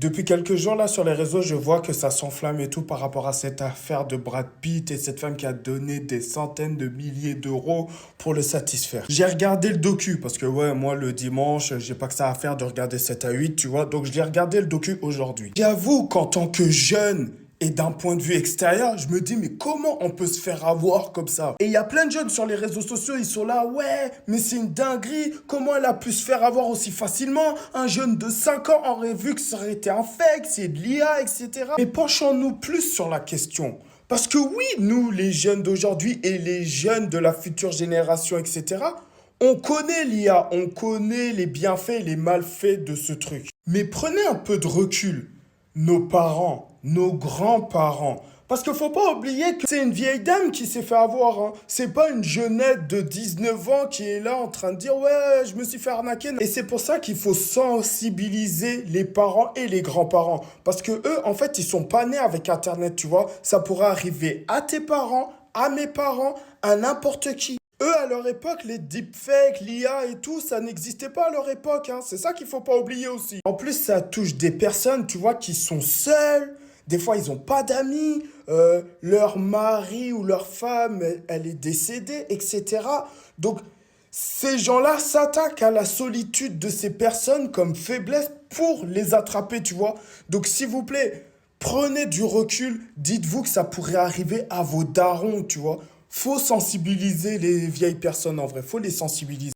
Depuis quelques jours, là, sur les réseaux, je vois que ça s'enflamme et tout par rapport à cette affaire de Brad Pitt et cette femme qui a donné des centaines de milliers d'euros pour le satisfaire. J'ai regardé le docu parce que, ouais, moi, le dimanche, j'ai pas que ça à faire de regarder 7 à 8, tu vois. Donc, je l'ai regardé le docu aujourd'hui. J'avoue qu'en tant que jeune, et d'un point de vue extérieur, je me dis, mais comment on peut se faire avoir comme ça? Et il y a plein de jeunes sur les réseaux sociaux, ils sont là, ouais, mais c'est une dinguerie. Comment elle a pu se faire avoir aussi facilement? Un jeune de 5 ans aurait vu que ça aurait été un fake, c'est de l'IA, etc. Mais penchons-nous plus sur la question. Parce que oui, nous, les jeunes d'aujourd'hui et les jeunes de la future génération, etc., on connaît l'IA, on connaît les bienfaits et les malfaits de ce truc. Mais prenez un peu de recul. Nos parents, nos grands-parents. Parce qu'il faut pas oublier que c'est une vieille dame qui s'est fait avoir. Hein. C'est pas une jeunette de 19 ans qui est là en train de dire ouais, je me suis fait arnaquer. Et c'est pour ça qu'il faut sensibiliser les parents et les grands-parents. Parce que eux, en fait, ils sont pas nés avec Internet, tu vois. Ça pourrait arriver à tes parents, à mes parents, à n'importe qui. Eux, à leur époque, les deepfakes, l'IA et tout, ça n'existait pas à leur époque. Hein. C'est ça qu'il faut pas oublier aussi. En plus, ça touche des personnes, tu vois, qui sont seules. Des fois, ils n'ont pas d'amis. Leur mari ou leur femme, elle est décédée, etc. Donc, ces gens-là s'attaquent à la solitude de ces personnes comme faiblesse pour les attraper, tu vois. Donc, s'il vous plaît, prenez du recul. Dites-vous que ça pourrait arriver à vos darons, tu vois. Faut sensibiliser les vieilles personnes en vrai. Faut les sensibiliser.